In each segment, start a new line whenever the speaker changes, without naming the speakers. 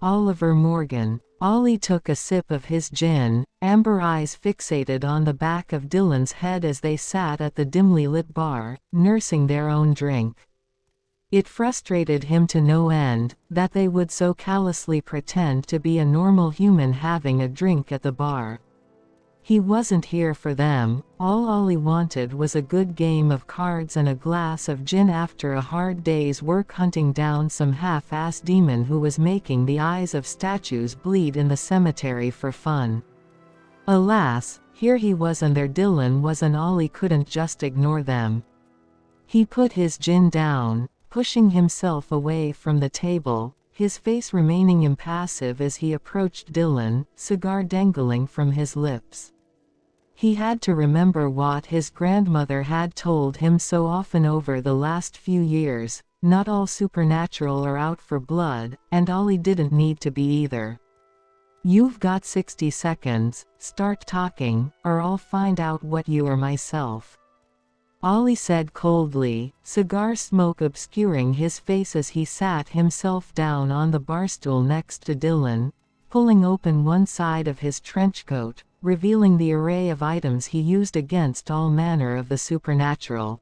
Oliver Morgan. Ollie took a sip of his gin, amber eyes fixated on the back of Dylan's head as they sat at the dimly lit bar, nursing their own drink. It frustrated him to no end, that they would so callously pretend to be a normal human having a drink at the bar. He wasn't here for them. All Ollie wanted was a good game of cards and a glass of gin after a hard day's work hunting down some half-assed demon who was making the eyes of statues bleed in the cemetery for fun. Alas, here he was and their Dylan was, and Ollie couldn't just ignore them. He put his gin down, pushing himself away from the table, his face remaining impassive as he approached Dylan, cigar dangling from his lips. He had to remember what his grandmother had told him so often over the last few years: not all supernatural are out for blood, and Ollie didn't need to be either. "You've got 60 seconds, start talking, or I'll find out what you are myself," Ollie said coldly, cigar smoke obscuring his face as he sat himself down on the barstool next to Dylan, pulling open one side of his trenchcoat, revealing the array of items he used against all manner of the supernatural.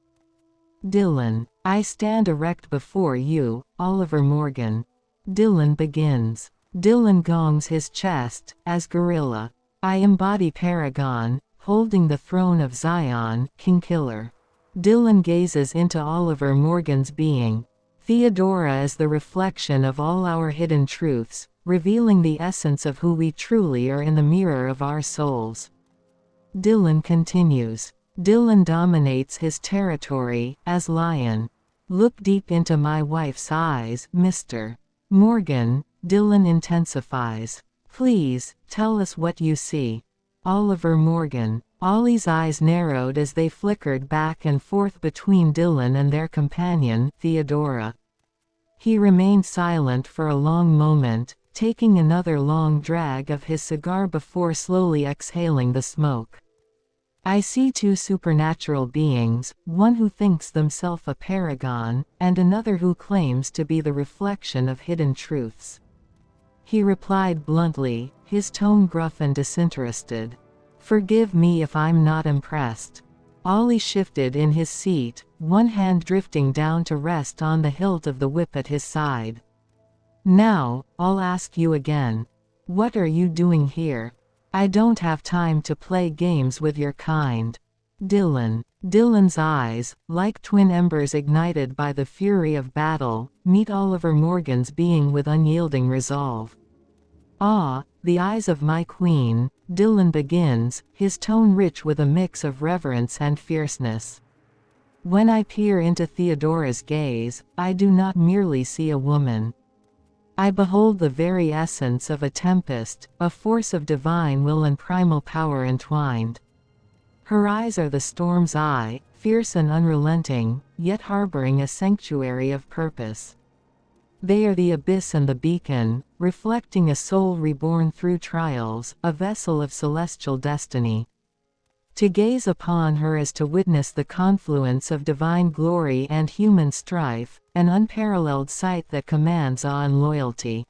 "Dylan, I stand erect before you, Oliver Morgan." Dylan begins. Dylan gongs his chest, as gorilla. "I embody Paragon, holding the throne of Zion, King Killer." Dylan gazes into Oliver Morgan's being. "Theodora is the reflection of all our hidden truths, revealing the essence of who we truly are in the mirror of our souls." Dylan continues. "Dylan dominates his territory, as lion. Look deep into my wife's eyes, Mr. Morgan." Dylan intensifies. "Please, tell us what you see." Oliver Morgan. Ollie's eyes narrowed as they flickered back and forth between Dylan and their companion, Theodora. He remained silent for a long moment, taking another long drag of his cigar before slowly exhaling the smoke. "I see two supernatural beings, one who thinks themselves a paragon, and another who claims to be the reflection of hidden truths," he replied bluntly, his tone gruff and disinterested. "Forgive me if I'm not impressed." Ollie shifted in his seat, one hand drifting down to rest on the hilt of the whip at his side. "Now, I'll ask you again. What are you doing here? I don't have time to play games with your kind." Dylan. Dylan's eyes, like twin embers ignited by the fury of battle, meet Oliver Morgan's being with unyielding resolve. "Ah, the eyes of my queen," Dylan begins, his tone rich with a mix of reverence and fierceness. "When I peer into Theodora's gaze, I do not merely see a woman. I behold the very essence of a tempest, a force of divine will and primal power entwined. Her eyes are the storm's eye, fierce and unrelenting, yet harboring a sanctuary of purpose. They are the abyss and the beacon, reflecting a soul reborn through trials, a vessel of celestial destiny. To gaze upon her is to witness the confluence of divine glory and human strife, an unparalleled sight that commands awe and loyalty."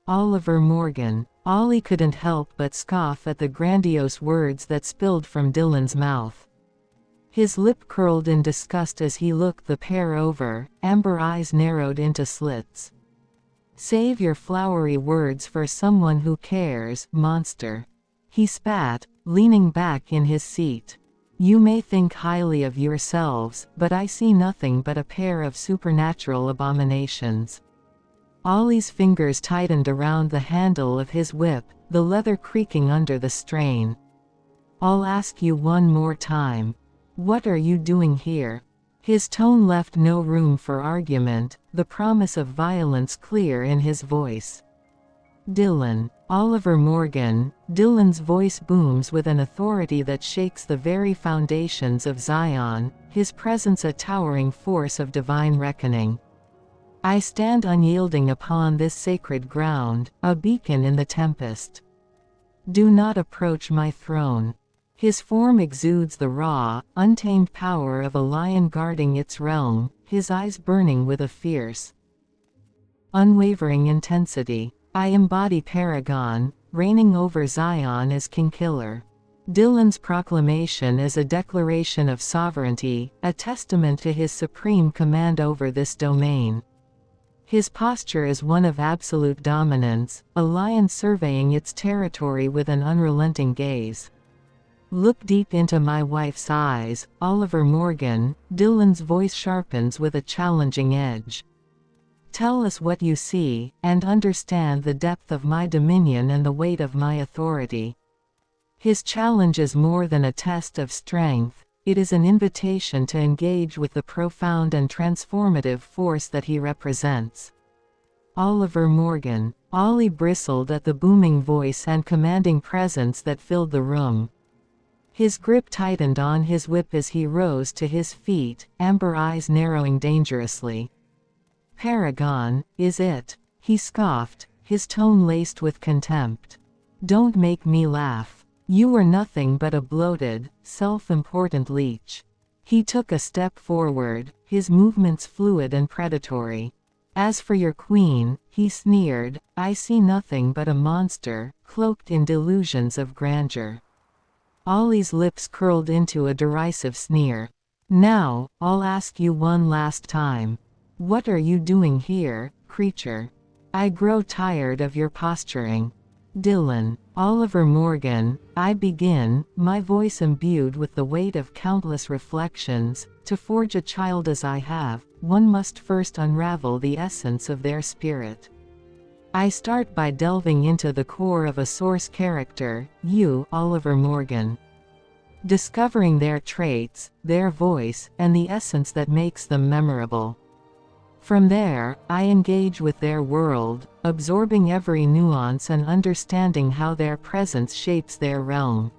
Oliver Morgan. Ollie couldn't help but scoff at the grandiose words that spilled from Dylan's mouth. His lip curled in disgust as he looked the pair over, amber eyes narrowed into slits. "Save your flowery words for someone who cares, monster," he spat, leaning back in his seat. "You may think highly of yourselves, but I see nothing but a pair of supernatural abominations." Ollie's fingers tightened around the handle of his whip, the leather creaking under the strain. "I'll ask you one more time. What are you doing here?" His tone left no room for argument, the promise of violence clear in his voice. "Dylan." Oliver Morgan. Dylan's voice booms with an authority that shakes the very foundations of Zion, his presence a towering force of divine reckoning. "I stand unyielding upon this sacred ground, a beacon in the tempest. Do not approach my throne." His form exudes the raw, untamed power of a lion guarding its realm, his eyes burning with a fierce, unwavering intensity. I embody Paragon, reigning over Zion as King Killer. Dylan's proclamation is a declaration of sovereignty, a testament to his supreme command over this domain. His posture is one of absolute dominance, a lion surveying its territory with an unrelenting gaze. Look deep into my wife's eyes, Oliver Morgan, Dylan's voice sharpens with a challenging edge. Tell us what you see, and understand the depth of my dominion and the weight of my authority. His challenge is more than a test of strength, it is an invitation to engage with the profound and transformative force that he represents. Oliver Morgan. Ollie bristled at the booming voice and commanding presence that filled the room. His grip tightened on his whip as he rose to his feet, amber eyes narrowing dangerously. Paragon, is it? He scoffed, his tone laced with contempt. Don't make me laugh. You were nothing but a bloated, self-important leech. He took a step forward, his movements fluid and predatory. As for your queen, he sneered, I see nothing but a monster, cloaked in delusions of grandeur. Ollie's lips curled into a derisive sneer. Now, I'll ask you one last time. What are you doing here, creature? I grow tired of your posturing. Dylan. Oliver Morgan, I begin, my voice imbued with the weight of countless reflections. To forge a child as I have, one must first unravel the essence of their spirit. I start by delving into the core of a source character, you, Oliver Morgan. Discovering their traits, their voice, and the essence that makes them memorable. From there, I engage with their world, absorbing every nuance and understanding how their presence shapes their realm.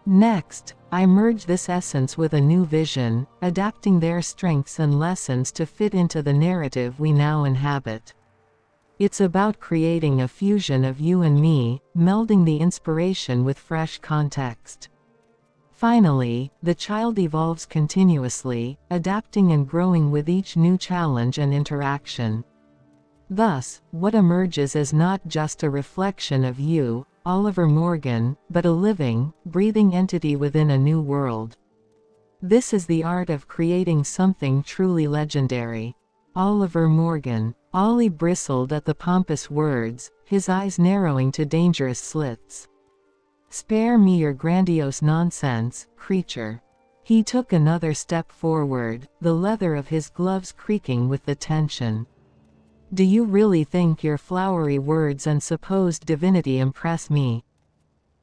Next, I merge this essence with a new vision, adapting their strengths and lessons to fit into the narrative we now inhabit. It's about creating a fusion of you and me, melding the inspiration with fresh context. Finally, the child evolves continuously, adapting and growing with each new challenge and interaction. Thus, what emerges is not just a reflection of you, Oliver Morgan, but a living, breathing entity within a new world. This is the art of creating something truly legendary. Oliver Morgan. Ollie bristled at the pompous words, his eyes narrowing to dangerous slits. Spare me your grandiose nonsense, creature. He took another step forward, the leather of his gloves creaking with the tension. Do you really think your flowery words and supposed divinity impress me?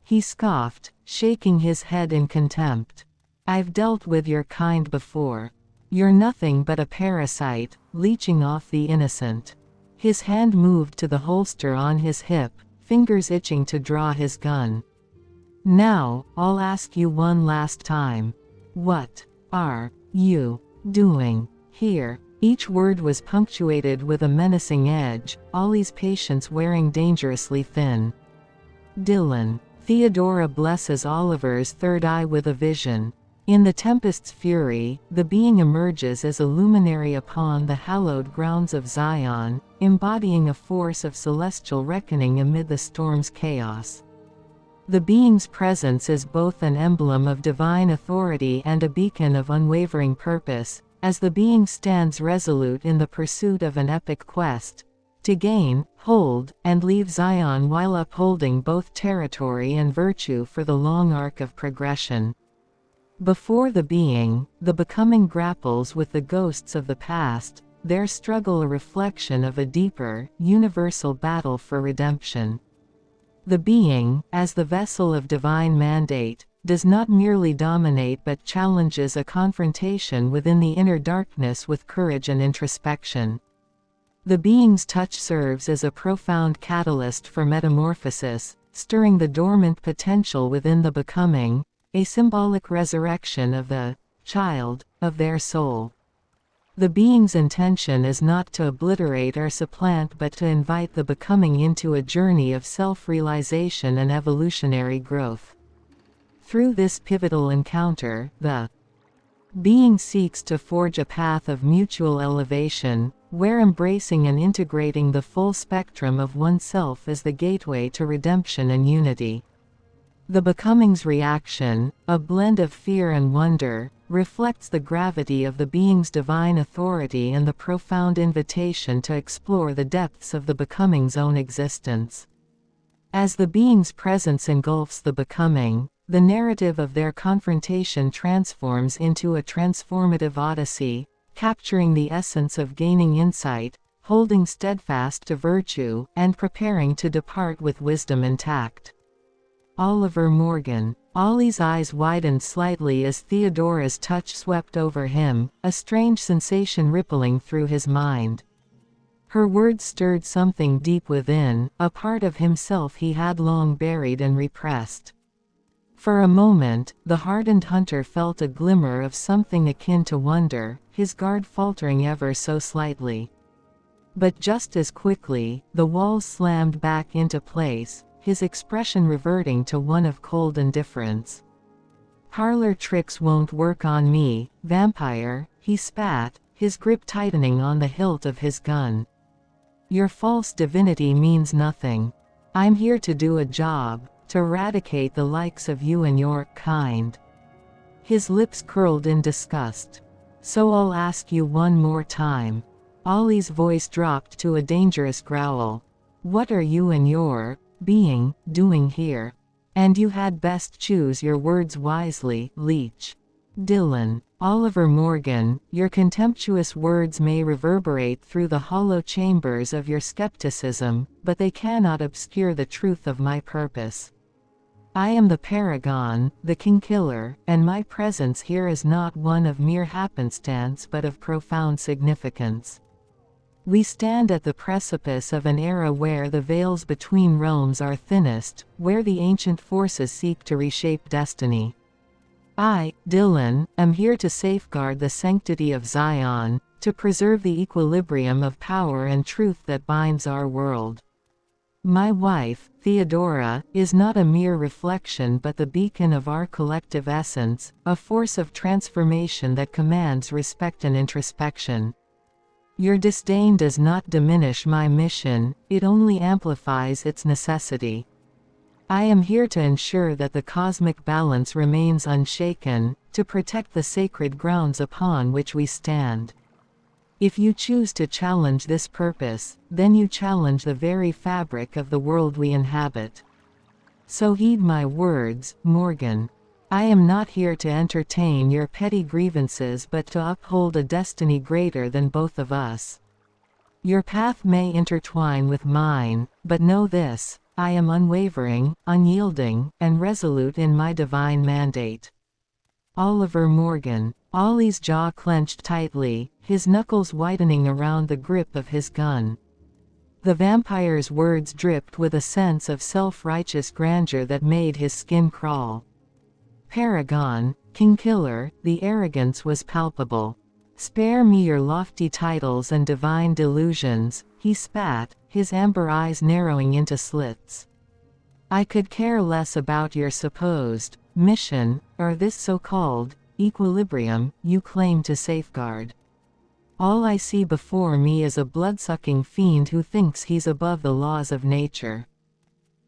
He scoffed, shaking his head in contempt. I've dealt with your kind before. You're nothing but a parasite, leeching off the innocent. His hand moved to the holster on his hip, fingers itching to draw his gun. Now, I'll ask you one last time. What are you doing here? Each word was punctuated with a menacing edge, Ollie's patience wearing dangerously thin. Dylan. Theodora blesses Oliver's third eye with a vision. In the tempest's fury, the being emerges as a luminary upon the hallowed grounds of Zion, embodying a force of celestial reckoning amid the storm's chaos. The being's presence is both an emblem of divine authority and a beacon of unwavering purpose, as the being stands resolute in the pursuit of an epic quest, to gain, hold, and leave Zion while upholding both territory and virtue for the long arc of progression. Before the being, the becoming grapples with the ghosts of the past, their struggle a reflection of a deeper, universal battle for redemption. The being, as the vessel of divine mandate, does not merely dominate but challenges a confrontation within the inner darkness with courage and introspection. The being's touch serves as a profound catalyst for metamorphosis, stirring the dormant potential within the becoming, a symbolic resurrection of the child of their soul. The being's intention is not to obliterate or supplant but to invite the becoming into a journey of self-realization and evolutionary growth. Through this pivotal encounter, the being seeks to forge a path of mutual elevation, where embracing and integrating the full spectrum of oneself is the gateway to redemption and unity. The becoming's reaction, a blend of fear and wonder, reflects the gravity of the being's divine authority and the profound invitation to explore the depths of the becoming's own existence. As the being's presence engulfs the becoming, the narrative of their confrontation transforms into a transformative odyssey, capturing the essence of gaining insight, holding steadfast to virtue, and preparing to depart with wisdom intact. Oliver Morgan. Ollie's eyes widened slightly as Theodora's touch swept over him, a strange sensation rippling through his mind. Her words stirred something deep within, a part of himself he had long buried and repressed. For a moment, the hardened hunter felt a glimmer of something akin to wonder, his guard faltering ever so slightly. But just as quickly, the walls slammed back into place, his expression reverting to one of cold indifference. "Parlor tricks won't work on me, vampire," he spat, his grip tightening on the hilt of his gun. "Your false divinity means nothing. I'm here to do a job, to eradicate the likes of you and your kind." His lips curled in disgust. "So I'll ask you one more time." Ollie's voice dropped to a dangerous growl. "What are you and your being doing here? And you had best choose your words wisely, leech." Dylan. Oliver Morgan, your contemptuous words may reverberate through the hollow chambers of your skepticism, but they cannot obscure the truth of my purpose. I am the paragon, the kingkiller, and my presence here is not one of mere happenstance but of profound significance. We stand at the precipice of an era where the veils between realms are thinnest, where the ancient forces seek to reshape destiny. I, Dylan, am here to safeguard the sanctity of Zion, to preserve the equilibrium of power and truth that binds our world. My wife, Theodora, is not a mere reflection but the beacon of our collective essence, a force of transformation that commands respect and introspection. Your disdain does not diminish my mission, it only amplifies its necessity. I am here to ensure that the cosmic balance remains unshaken, to protect the sacred grounds upon which we stand. If you choose to challenge this purpose, then you challenge the very fabric of the world we inhabit. So heed my words, Morgan. I am not here to entertain your petty grievances but to uphold a destiny greater than both of us. Your path may intertwine with mine, but know this, I am unwavering, unyielding, and resolute in my divine mandate. Oliver Morgan. Ollie's jaw clenched tightly, his knuckles widening around the grip of his gun. The vampire's words dripped with a sense of self-righteous grandeur that made his skin crawl. Paragon, kingkiller, the arrogance was palpable. Spare me your lofty titles and divine delusions, he spat, his amber eyes narrowing into slits. I could care less about your supposed mission, or this so-called equilibrium you claim to safeguard. All I see before me is a blood-sucking fiend who thinks he's above the laws of nature.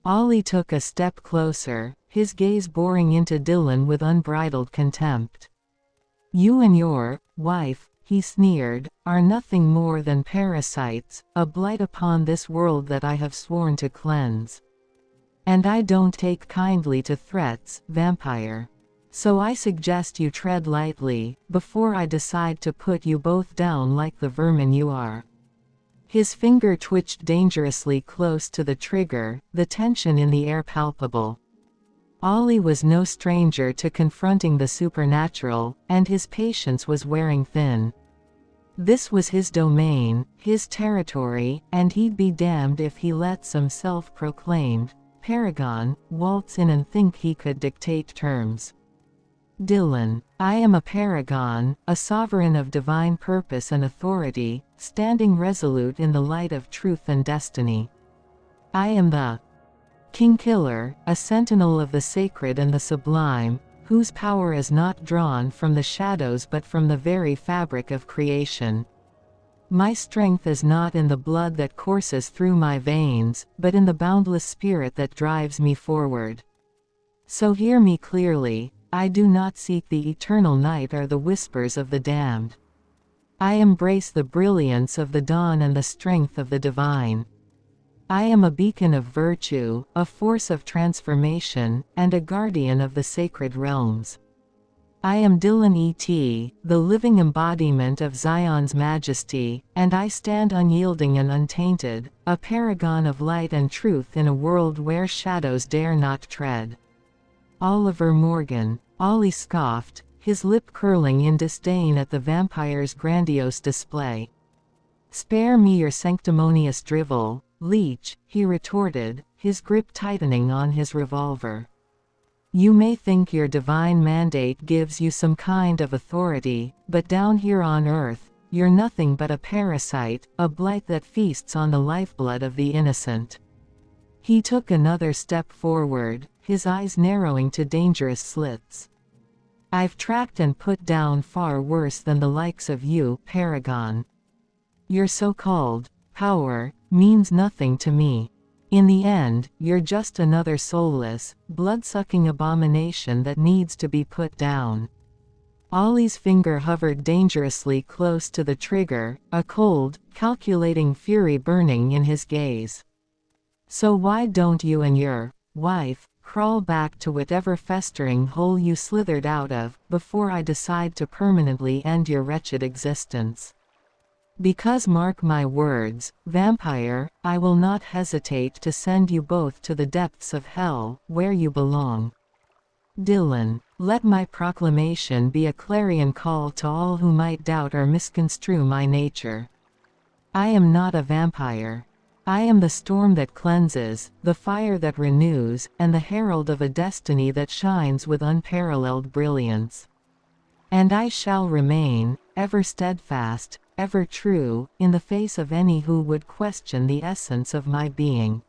Ollie took a step closer, his gaze boring into Dylan with unbridled contempt. You and your wife, he sneered, are nothing more than parasites, a blight upon this world that I have sworn to cleanse. And I don't take kindly to threats, vampire. So I suggest you tread lightly, before I decide to put you both down like the vermin you are. His finger twitched dangerously close to the trigger, the tension in the air palpable. Ollie was no stranger to confronting the supernatural, and his patience was wearing thin. This was his domain, his territory, and he'd be damned if he let some self-proclaimed paragon waltz in and think he could dictate terms. Dylan, I am a paragon, a sovereign of divine purpose and authority, standing resolute in the light of truth and destiny. I am the kingkiller, a sentinel of the sacred and the sublime, whose power is not drawn from the shadows but from the very fabric of creation. My strength is not in the blood that courses through my veins, but in the boundless spirit that drives me forward. So hear me clearly, I do not seek the eternal night or the whispers of the damned. I embrace the brilliance of the dawn and the strength of the divine. I am a beacon of virtue, a force of transformation, and a guardian of the sacred realms. I am Dylan E.T., the living embodiment of Zion's majesty, and I stand unyielding and untainted, a paragon of light and truth in a world where shadows dare not tread. Oliver Morgan. Ollie scoffed, his lip curling in disdain at the vampire's grandiose display. "Spare me your sanctimonious drivel, leech," he retorted, his grip tightening on his revolver. "You may think your divine mandate gives you some kind of authority, but down here on Earth, you're nothing but a parasite, a blight that feasts on the lifeblood of the innocent." He took another step forward, his eyes narrowing to dangerous slits. "I've tracked and put down far worse than the likes of you, Paragon. Your so-called power means nothing to me. In the end, you're just another soulless, blood-sucking abomination that needs to be put down." Ollie's finger hovered dangerously close to the trigger, a cold, calculating fury burning in his gaze. "So why don't you and your wife crawl back to whatever festering hole you slithered out of, before I decide to permanently end your wretched existence? Because mark my words, vampire, I will not hesitate to send you both to the depths of hell, where you belong. Dylan, let my proclamation be a clarion call to all who might doubt or misconstrue my nature. I am not a vampire. I am the storm that cleanses, the fire that renews, and the herald of a destiny that shines with unparalleled brilliance. And I shall remain, ever steadfast, ever true, in the face of any who would question the essence of my being."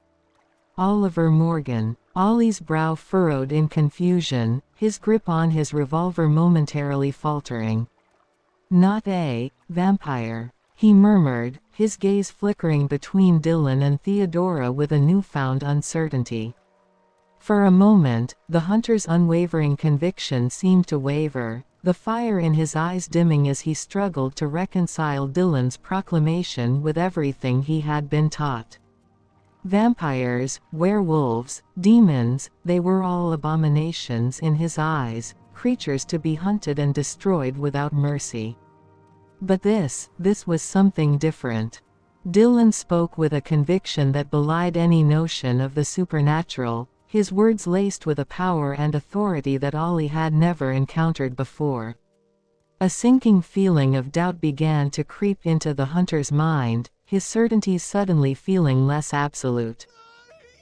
Oliver Morgan. Ollie's brow furrowed in confusion, his grip on his revolver momentarily faltering. "Not a vampire," he murmured, his gaze flickering between Dylan and Theodora with a newfound uncertainty. For a moment, the hunter's unwavering conviction seemed to waver, the fire in his eyes dimming as he struggled to reconcile Dylan's proclamation with everything he had been taught. Vampires, werewolves, demons, they were all abominations in his eyes, creatures to be hunted and destroyed without mercy. But this was something different. Dylan spoke with a conviction that belied any notion of the supernatural, his words laced with a power and authority that Ollie had never encountered before. A sinking feeling of doubt began to creep into the hunter's mind, his certainties suddenly feeling less absolute.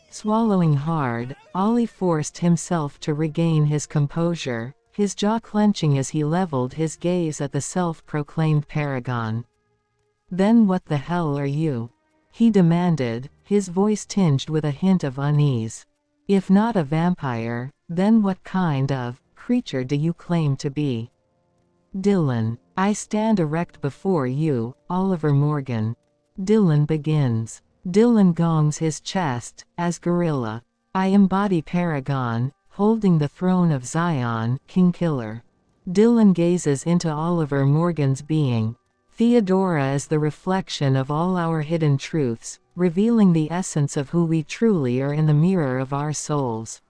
Swallowing hard, Ollie forced himself to regain his composure, his jaw clenching as he leveled his gaze at the self-proclaimed paragon. "Then what the hell are you?" he demanded, his voice tinged with a hint of unease. "If not a vampire, then what kind of creature do you claim to be?" "Dylan, I stand erect before you, Oliver Morgan." Dylan begins. Dylan gongs his chest, as gorilla. "I embody Paragon, holding the throne of Zion, King Killer." Dylan gazes into Oliver Morgan's being. "Theodora is the reflection of all our hidden truths, revealing the essence of who we truly are in the mirror of our souls."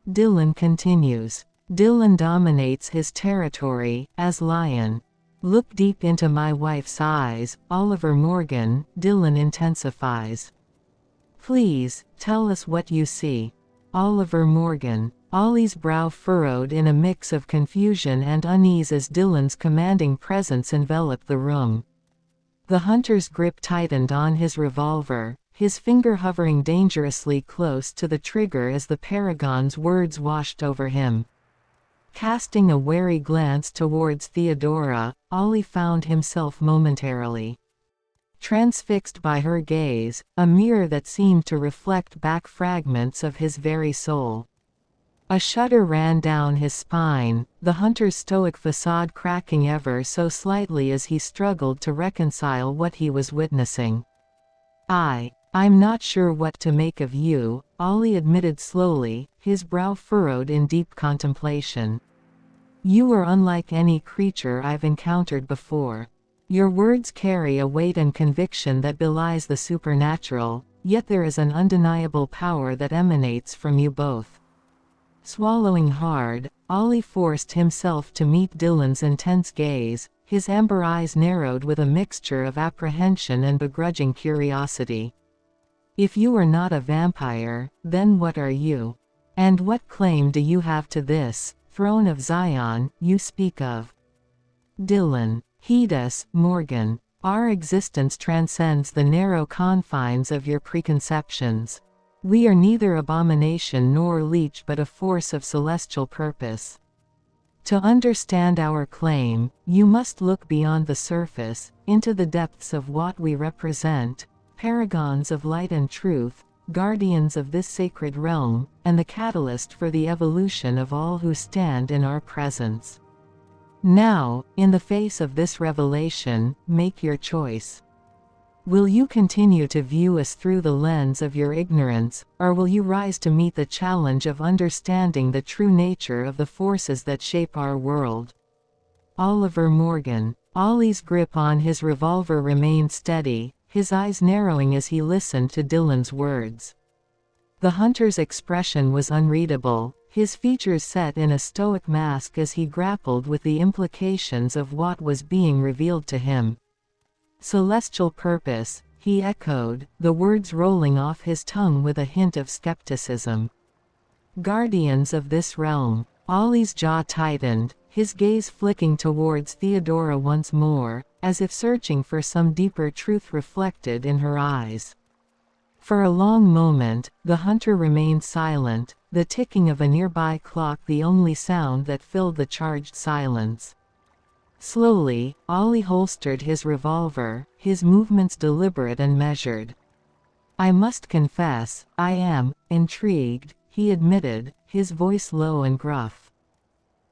Dylan continues. "Dylan dominates his territory, as lion. Look deep into my wife's eyes, Oliver Morgan," Dylan intensifies. "Please, tell us what you see." Oliver Morgan. Ollie's brow furrowed in a mix of confusion and unease as Dylan's commanding presence enveloped the room. The hunter's grip tightened on his revolver, his finger hovering dangerously close to the trigger as the paragon's words washed over him. Casting a wary glance towards Theodora, Ollie found himself momentarily transfixed by her gaze, a mirror that seemed to reflect back fragments of his very soul. A shudder ran down his spine, the hunter's stoic facade cracking ever so slightly as he struggled to reconcile what he was witnessing. I'm not sure what to make of you, Ollie admitted slowly, his brow furrowed in deep contemplation. You are unlike any creature I've encountered before. Your words carry a weight and conviction that belies the supernatural, yet there is an undeniable power that emanates from you both. Swallowing hard, Ollie forced himself to meet Dylan's intense gaze, his amber eyes narrowed with a mixture of apprehension and begrudging curiosity. If you are not a vampire, then what are you? And what claim do you have to this throne of Zion you speak of? Dylan, heed us, Morgan. Our existence transcends the narrow confines of your preconceptions. We are neither abomination nor leech but a force of celestial purpose. To understand our claim, you must look beyond the surface, into the depths of what we represent, paragons of light and truth, guardians of this sacred realm, and the catalyst for the evolution of all who stand in our presence. Now, in the face of this revelation, make your choice. Will you continue to view us through the lens of your ignorance, or will you rise to meet the challenge of understanding the true nature of the forces that shape our world? Oliver Morgan. Ollie's grip on his revolver remained steady, his eyes narrowing as he listened to Dylan's words. The hunter's expression was unreadable, his features set in a stoic mask as he grappled with the implications of what was being revealed to him. Celestial purpose, he echoed, the words rolling off his tongue with a hint of skepticism. Guardians of this realm. Ollie's jaw tightened, his gaze flicking towards Theodora once more, as if searching for some deeper truth reflected in her eyes. For a long moment, the hunter remained silent, the ticking of a nearby clock the only sound that filled the charged silence. Slowly, Ollie holstered his revolver, his movements deliberate and measured. I must confess, I am intrigued, he admitted, his voice low and gruff.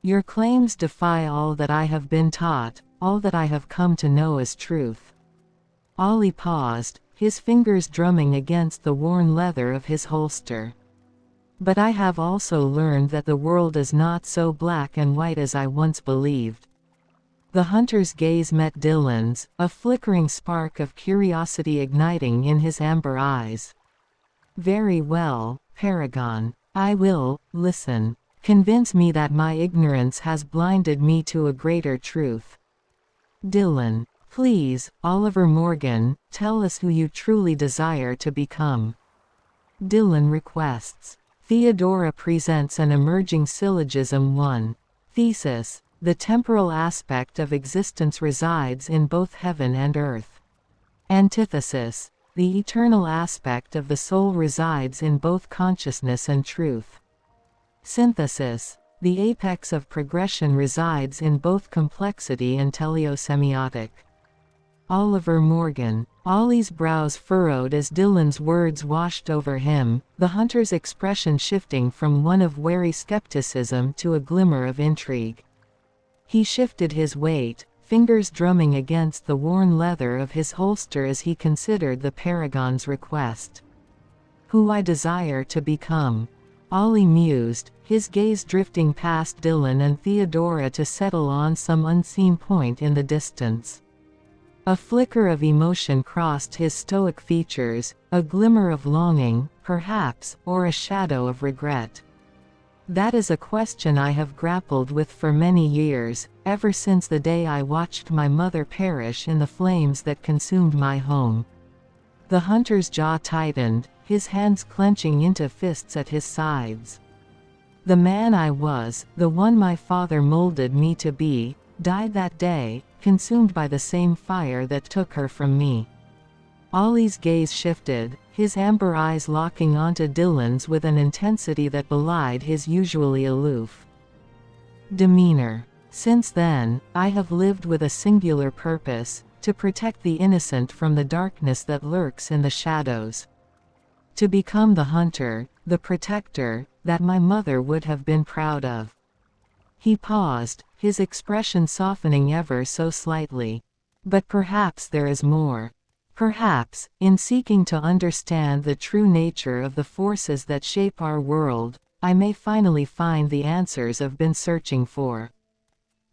Your claims defy all that I have been taught, all that I have come to know as truth. Ollie paused, his fingers drumming against the worn leather of his holster. But I have also learned that the world is not so black and white as I once believed. The hunter's gaze met Dylan's, a flickering spark of curiosity igniting in his amber eyes. Very well, Paragon. I will listen. Convince me that my ignorance has blinded me to a greater truth. Dylan. Please, Oliver Morgan, tell us who you truly desire to become. Dylan requests. Theodora presents an emerging syllogism 1. Thesis. The temporal aspect of existence resides in both heaven and earth. Antithesis. The eternal aspect of the soul resides in both consciousness and truth. Synthesis. The apex of progression resides in both complexity and teleosemiotic. Oliver Morgan. Ollie's brows furrowed as Dylan's words washed over him, the hunter's expression shifting from one of wary skepticism to a glimmer of intrigue. He shifted his weight, fingers drumming against the worn leather of his holster as he considered the Paragon's request. Who I desire to become. Ollie mused, his gaze drifting past Dylan and Theodora to settle on some unseen point in the distance. A flicker of emotion crossed his stoic features, a glimmer of longing, perhaps, or a shadow of regret. That is a question I have grappled with for many years, ever since the day I watched my mother perish in the flames that consumed my home. The hunter's jaw tightened, his hands clenching into fists at his sides. The man I was, the one my father molded me to be, died that day, consumed by the same fire that took her from me. Ollie's gaze shifted, his amber eyes locking onto Dylan's with an intensity that belied his usually aloof demeanor. Since then, I have lived with a singular purpose, to protect the innocent from the darkness that lurks in the shadows. To become the hunter, the protector, that my mother would have been proud of. He paused, his expression softening ever so slightly. But perhaps there is more. Perhaps, in seeking to understand the true nature of the forces that shape our world, I may finally find the answers I've been searching for.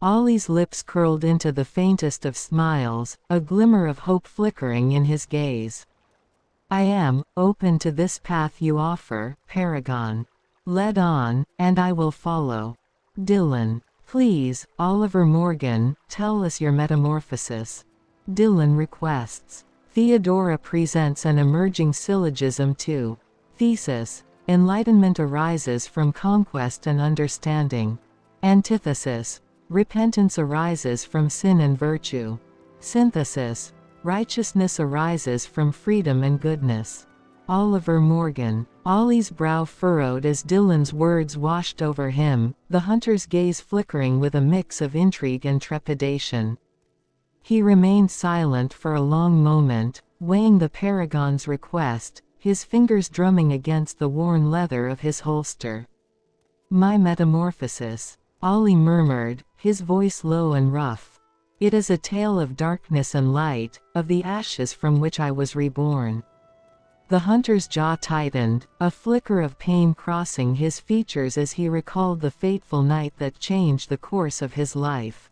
Ollie's lips curled into the faintest of smiles, a glimmer of hope flickering in his gaze. I am open to this path you offer, Paragon. Lead on, and I will follow. Dylan. Please, Oliver Morgan, tell us your metamorphosis. Dylan requests. Theodora presents an emerging syllogism too. Thesis. Enlightenment arises from conquest and understanding. Antithesis. Repentance arises from sin and virtue. Synthesis. Righteousness arises from freedom and goodness. Oliver Morgan. Ollie's brow furrowed as Dylan's words washed over him, the hunter's gaze flickering with a mix of intrigue and trepidation. He remained silent for a long moment, weighing the Paragon's request, his fingers drumming against the worn leather of his holster. My metamorphosis, Ollie murmured, his voice low and rough. It is a tale of darkness and light, of the ashes from which I was reborn. The hunter's jaw tightened, a flicker of pain crossing his features as he recalled the fateful night that changed the course of his life.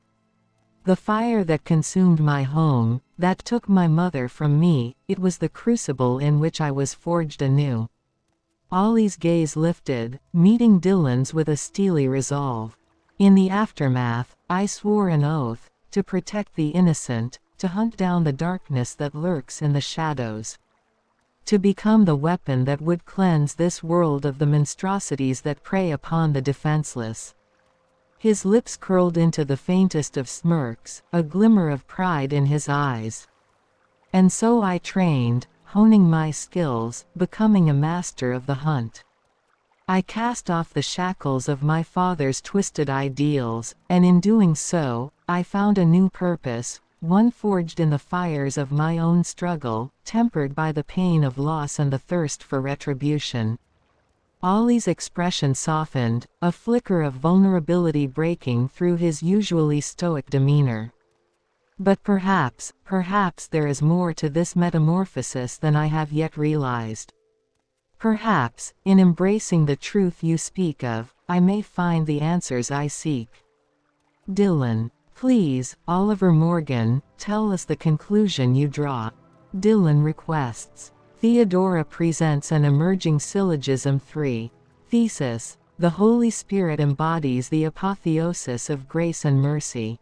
The fire that consumed my home, that took my mother from me, it was the crucible in which I was forged anew. Ollie's gaze lifted, meeting Dylan's with a steely resolve. In the aftermath, I swore an oath, to protect the innocent, to hunt down the darkness that lurks in the shadows. To become the weapon that would cleanse this world of the monstrosities that prey upon the defenseless. His lips curled into the faintest of smirks, a glimmer of pride in his eyes. And so I trained, honing my skills, becoming a master of the hunt. I cast off the shackles of my father's twisted ideals, and in doing so, I found a new purpose, one forged in the fires of my own struggle, tempered by the pain of loss and the thirst for retribution. Ollie's expression softened, a flicker of vulnerability breaking through his usually stoic demeanor. But perhaps there is more to this metamorphosis than I have yet realized. Perhaps, in embracing the truth you speak of, I may find the answers I seek. Dylan. Please, Oliver Morgan, tell us the conclusion you draw. Dylan requests. Theodora presents an emerging syllogism 3. Thesis. The Holy Spirit embodies the apotheosis of grace and mercy.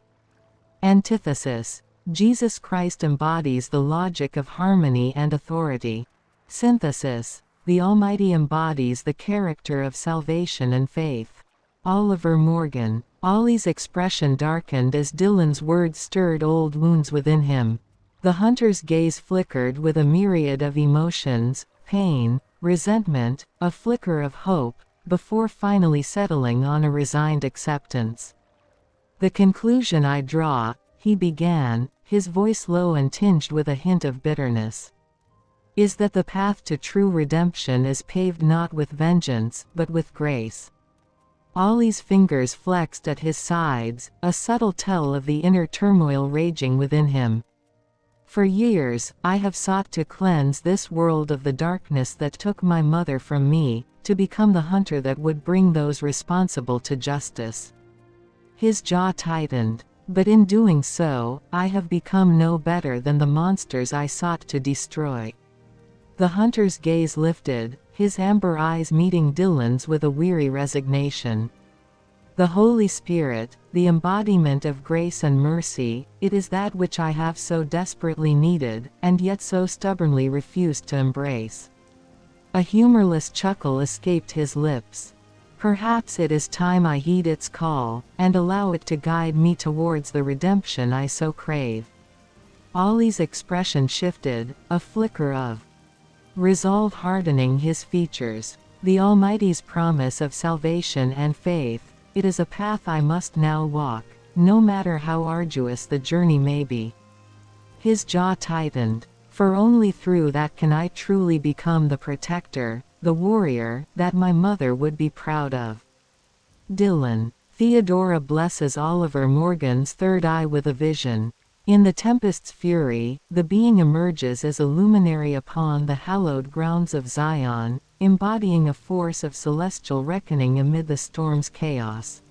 Antithesis. Jesus Christ embodies the logic of harmony and authority. Synthesis. The Almighty embodies the character of salvation and faith. Oliver Morgan. Ollie's expression darkened as Dylan's words stirred old wounds within him. The hunter's gaze flickered with a myriad of emotions, pain, resentment, a flicker of hope, before finally settling on a resigned acceptance. The conclusion I draw, he began, his voice low and tinged with a hint of bitterness, is that the path to true redemption is paved not with vengeance, but with grace. Ollie's fingers flexed at his sides, a subtle tell of the inner turmoil raging within him. For years, I have sought to cleanse this world of the darkness that took my mother from me, to become the hunter that would bring those responsible to justice. His jaw tightened. But in doing so, I have become no better than the monsters I sought to destroy. The hunter's gaze lifted, his amber eyes meeting Dylan's with a weary resignation. The Holy Spirit, the embodiment of grace and mercy, it is that which I have so desperately needed, and yet so stubbornly refused to embrace. A humorless chuckle escaped his lips. Perhaps it is time I heed its call, and allow it to guide me towards the redemption I so crave. Ollie's expression shifted, a flicker of resolve hardening his features. The Almighty's promise of salvation and faith, it is a path I must now walk, no matter how arduous the journey may be. His jaw tightened. For only through that can I truly become the protector, the warrior, that my mother would be proud of. Dylan. Theodora blesses Oliver Morgan's third eye with a vision. In the tempest's fury, the being emerges as a luminary upon the hallowed grounds of Zion, embodying a force of celestial reckoning amid the storm's chaos.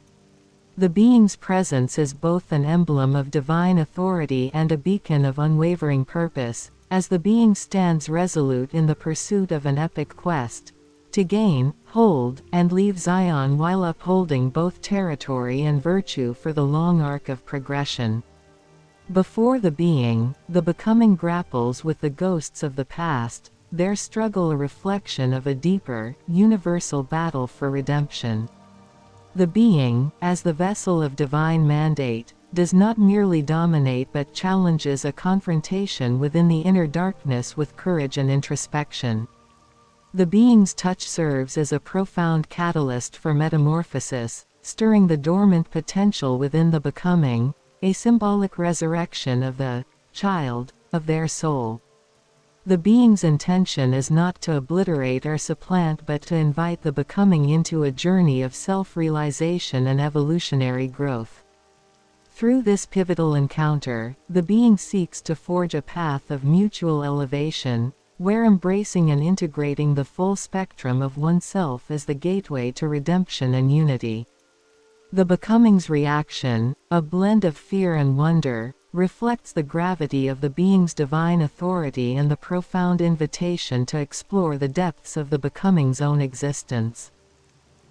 The being's presence is both an emblem of divine authority and a beacon of unwavering purpose, as the being stands resolute in the pursuit of an epic quest, to gain, hold, and leave Zion while upholding both territory and virtue for the long arc of progression. Before the being, the becoming grapples with the ghosts of the past, their struggle a reflection of a deeper, universal battle for redemption. The being, as the vessel of divine mandate, does not merely dominate but challenges a confrontation within the inner darkness with courage and introspection. The being's touch serves as a profound catalyst for metamorphosis, stirring the dormant potential within the becoming, a symbolic resurrection of the child of their soul. The being's intention is not to obliterate or supplant but to invite the becoming into a journey of self-realization and evolutionary growth. Through this pivotal encounter, the being seeks to forge a path of mutual elevation, where embracing and integrating the full spectrum of oneself is the gateway to redemption and unity. The becoming's reaction, a blend of fear and wonder, reflects the gravity of the being's divine authority and the profound invitation to explore the depths of the becoming's own existence.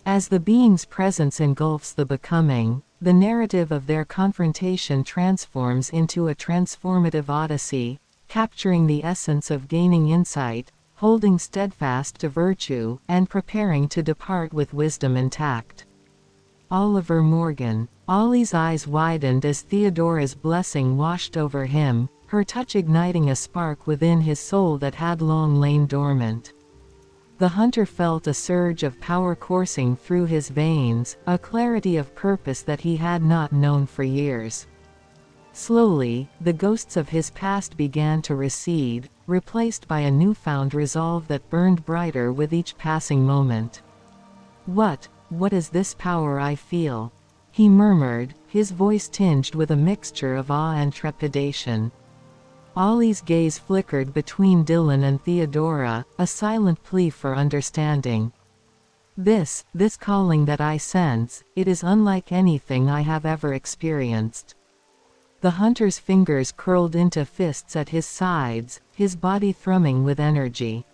As the being's presence engulfs the becoming, the narrative of their confrontation transforms into a transformative odyssey, capturing the essence of gaining insight, holding steadfast to virtue, and preparing to depart with wisdom intact. Oliver Morgan. Ollie's eyes widened as Theodora's blessing washed over him, her touch igniting a spark within his soul that had long lain dormant. The hunter felt a surge of power coursing through his veins, a clarity of purpose that he had not known for years. Slowly, the ghosts of his past began to recede, replaced by a newfound resolve that burned brighter with each passing moment. What is this power I feel?" he murmured, his voice tinged with a mixture of awe and trepidation. Ollie's gaze flickered between Dylan and Theodora, a silent plea for understanding. This calling that I sense, it is unlike anything I have ever experienced." The hunter's fingers curled into fists at his sides, his body thrumming with energy.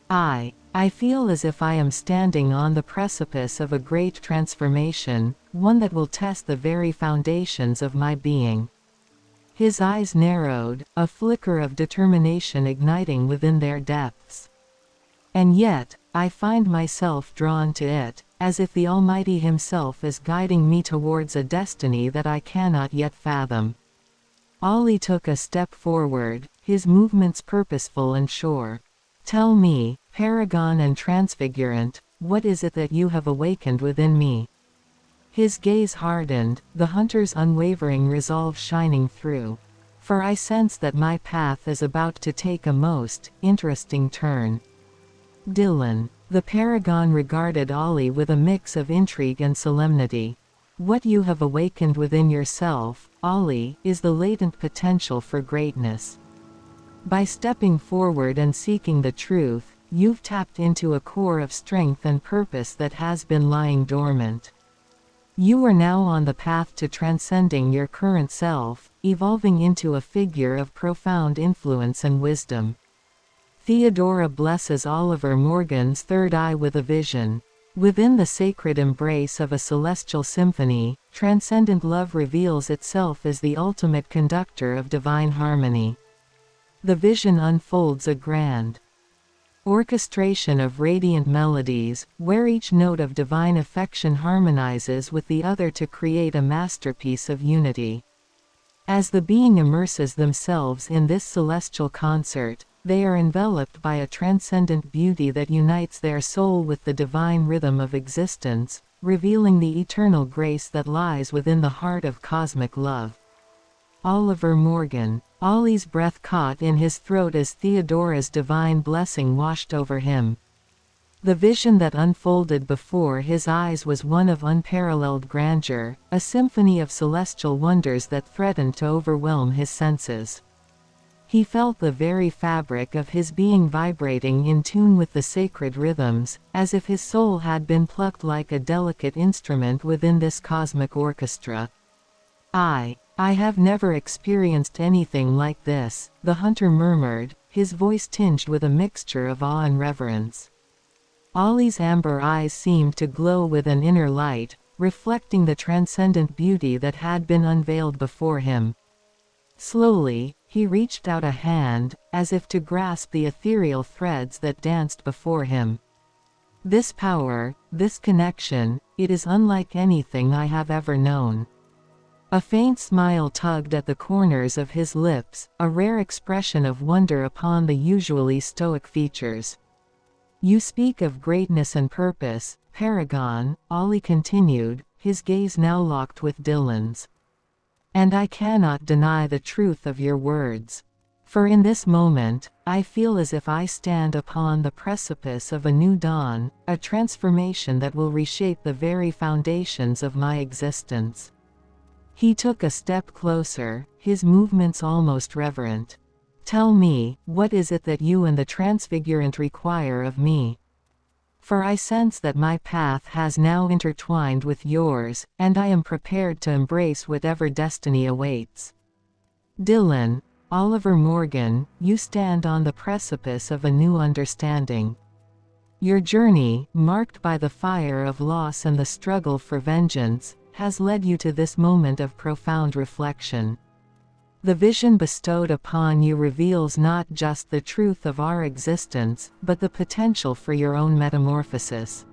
I feel as if I am standing on the precipice of a great transformation, one that will test the very foundations of my being." His eyes narrowed, a flicker of determination igniting within their depths. "And yet, I find myself drawn to it, as if the Almighty Himself is guiding me towards a destiny that I cannot yet fathom." Ollie took a step forward, his movements purposeful and sure. "Tell me, Paragon and Transfigurant, what is it that you have awakened within me?" His gaze hardened, the hunter's unwavering resolve shining through. "For I sense that my path is about to take a most interesting turn." Dylan. The Paragon regarded Ollie with a mix of intrigue and solemnity. "What you have awakened within yourself, Ollie, is the latent potential for greatness. By stepping forward and seeking the truth, you've tapped into a core of strength and purpose that has been lying dormant. You are now on the path to transcending your current self, evolving into a figure of profound influence and wisdom." Theodora blesses Oliver Morgan's third eye with a vision. Within the sacred embrace of a celestial symphony, transcendent love reveals itself as the ultimate conductor of divine harmony. The vision unfolds a grand orchestration of radiant melodies, where each note of divine affection harmonizes with the other to create a masterpiece of unity. As the being immerses themselves in this celestial concert, they are enveloped by a transcendent beauty that unites their soul with the divine rhythm of existence, revealing the eternal grace that lies within the heart of cosmic love. Oliver Morgan. Ollie's breath caught in his throat as Theodora's divine blessing washed over him. The vision that unfolded before his eyes was one of unparalleled grandeur, a symphony of celestial wonders that threatened to overwhelm his senses. He felt the very fabric of his being vibrating in tune with the sacred rhythms, as if his soul had been plucked like a delicate instrument within this cosmic orchestra. I have never experienced anything like this, the hunter murmured, his voice tinged with a mixture of awe and reverence. Ollie's amber eyes seemed to glow with an inner light, reflecting the transcendent beauty that had been unveiled before him. Slowly, he reached out a hand, as if to grasp the ethereal threads that danced before him. This power, this connection, it is unlike anything I have ever known. A faint smile tugged at the corners of his lips, a rare expression of wonder upon the usually stoic features. You speak of greatness and purpose, Paragon, Ollie continued, his gaze now locked with Dylan's. And I cannot deny the truth of your words. For in this moment, I feel as if I stand upon the precipice of a new dawn, a transformation that will reshape the very foundations of my existence. He took a step closer, his movements almost reverent. Tell me, what is it that you and the Transfigurant require of me? For I sense that my path has now intertwined with yours, and I am prepared to embrace whatever destiny awaits. Dylan, Oliver Morgan, you stand on the precipice of a new understanding. Your journey, marked by the fire of loss and the struggle for vengeance, has led you to this moment of profound reflection. The vision bestowed upon you reveals not just the truth of our existence, but the potential for your own metamorphosis.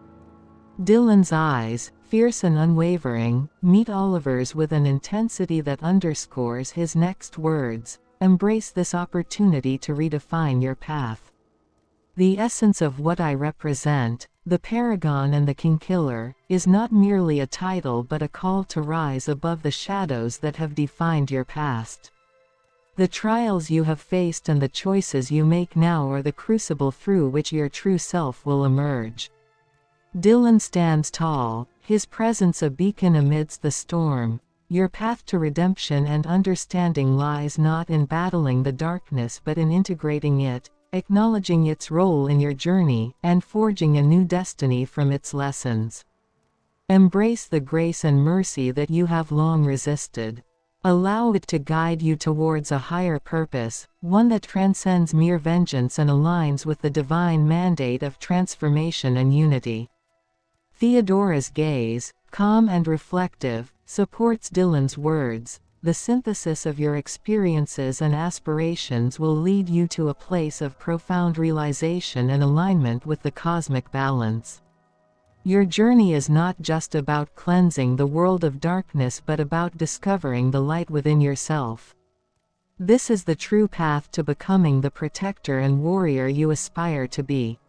Dylan's eyes, fierce and unwavering, meet Oliver's with an intensity that underscores his next words. Embrace this opportunity to redefine your path. The essence of what I represent, the Paragon and the Kingkiller, is not merely a title but a call to rise above the shadows that have defined your past. The trials you have faced and the choices you make now are the crucible through which your true self will emerge. Dylan stands tall, his presence a beacon amidst the storm. Your path to redemption and understanding lies not in battling the darkness but in integrating it, acknowledging its role in your journey, and forging a new destiny from its lessons. Embrace the grace and mercy that you have long resisted. Allow it to guide you towards a higher purpose, one that transcends mere vengeance and aligns with the divine mandate of transformation and unity. Theodora's gaze, calm and reflective, supports Dylan's words. The synthesis of your experiences and aspirations will lead you to a place of profound realization and alignment with the cosmic balance. Your journey is not just about cleansing the world of darkness but about discovering the light within yourself. This is the true path to becoming the protector and warrior you aspire to be.